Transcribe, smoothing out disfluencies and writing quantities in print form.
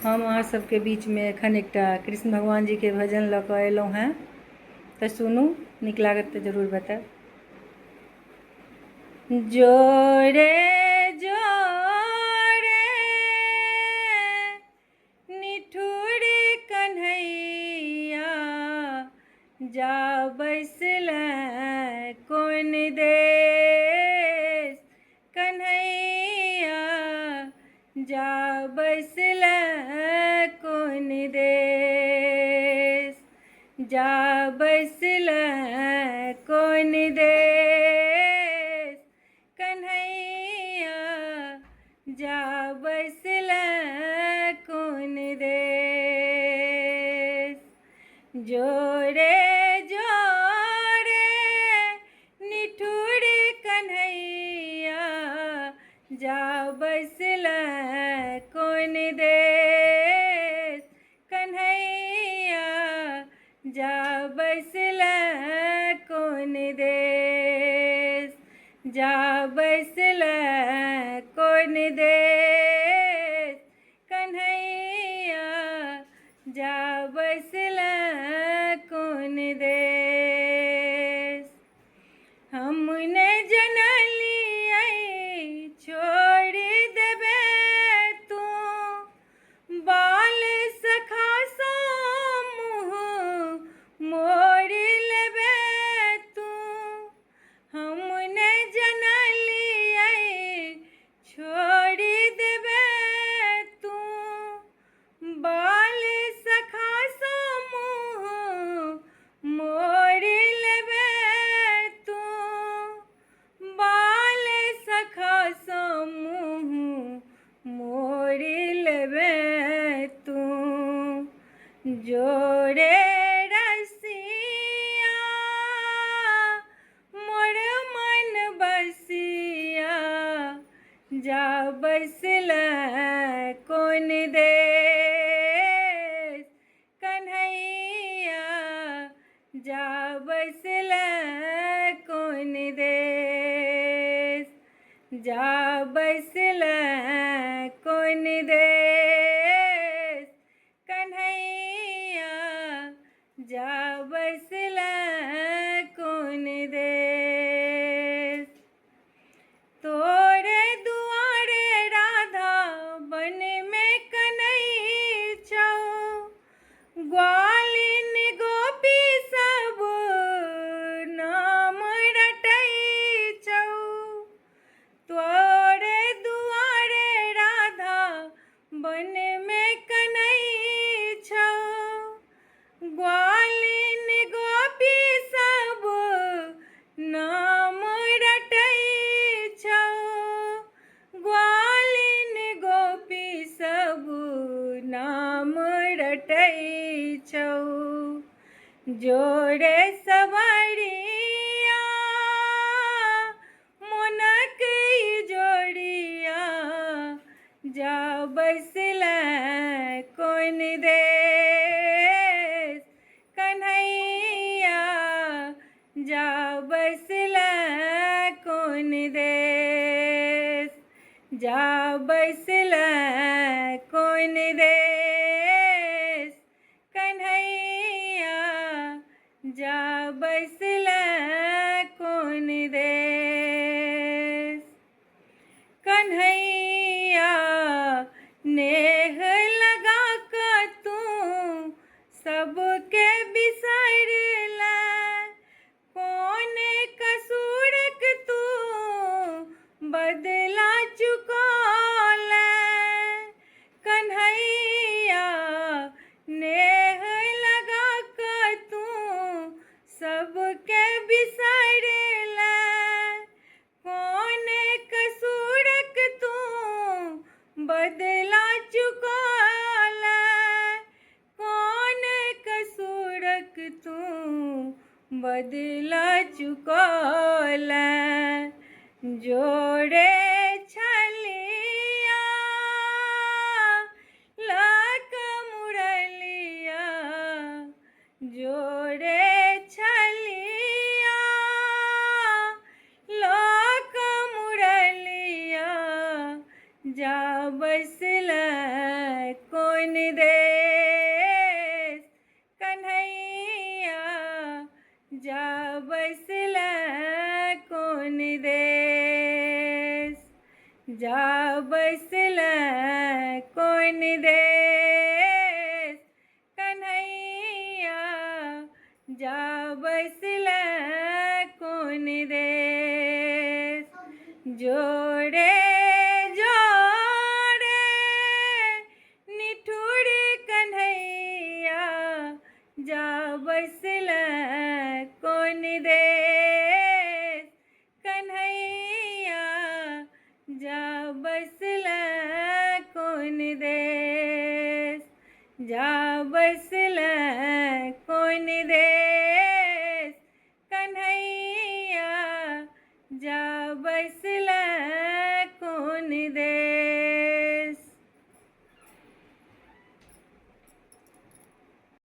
हम अहाँ सबके बीच में एखन एकटा कृष्ण भगवान जी के भजन लऽ कऽ अयलहुँ हेँ, तऽ सुनू, नीक लागत तऽ जरूर बतायब। जोरे जोरे निठुर कन्हैया, जा बैसले कोन देश। कन्हैया जा बैसले कोन देश, जा बैसले कोन देश। कन्हैया जा बैसले कोन देश। जोरे जोरे निठुर कन्हैया, जा बैसले कोन देश। कन्हैया जा बैसले कोन देश, जा बैसले कोन देश। कन्हैया जा बैसले कोन देश। हम ने जनलियै छोड़ देबे तू, बाल सखा सँ मुँह मोड़ लेबे तू। हम ने जनलियै छोड़ देबे तू, बाल सखा सँ मुँह मोड़ लेबे तू। बाल सखा सँ मुँह मोड़ लेबे तू। जोरे रसिया मोर मन बसिया, जा बैसले कोन देश। कन्हैया जा बैसले कोन देश, जा बैसले कोन देश। कन्हैया जा बैसले कोन देश। तोरे दुआरे राधा बन में कनई छौ, ग्वालिन गोपी सब नाम रटै छौ। तोरे दुआरे राधा बन में कनई छौ, ग्वालिन गोपी सब नाम रटै छौ। ग्वालिन गोपी सब नाम रटै छौ। जोरे सवरिया मोनक जोड़िया, जा बैसले कोन देश। कन्हैया जा बैसले कोन देश, जा बैसले कोन देश। कन्हैया जा बैसले कोन देश। कन्हैया नेह लगा कऽ तू सबके बिसरले, कोन कसूरक तू बदला चुकौले। कन्हैया नेह लगा कऽ तू सबके बिसरले, कोन कसूरक तू बदला चुकौले। कोन कसूरक तू बदला चुकौले। जोरे छलिया लक मुरलिया, जोरे छलिया लक मुरलिया, जा बैसले कोन कोन देश कन्हैया जा बैसल कोन देश जा बैसल कोन देश कन्हैया जा बैसल कोन देश जोड़े जोड़े निठुर कन्हैया जा बैसल कोन देश कन्हैया जा बैसल कोन देश जा बैसल कोन देश।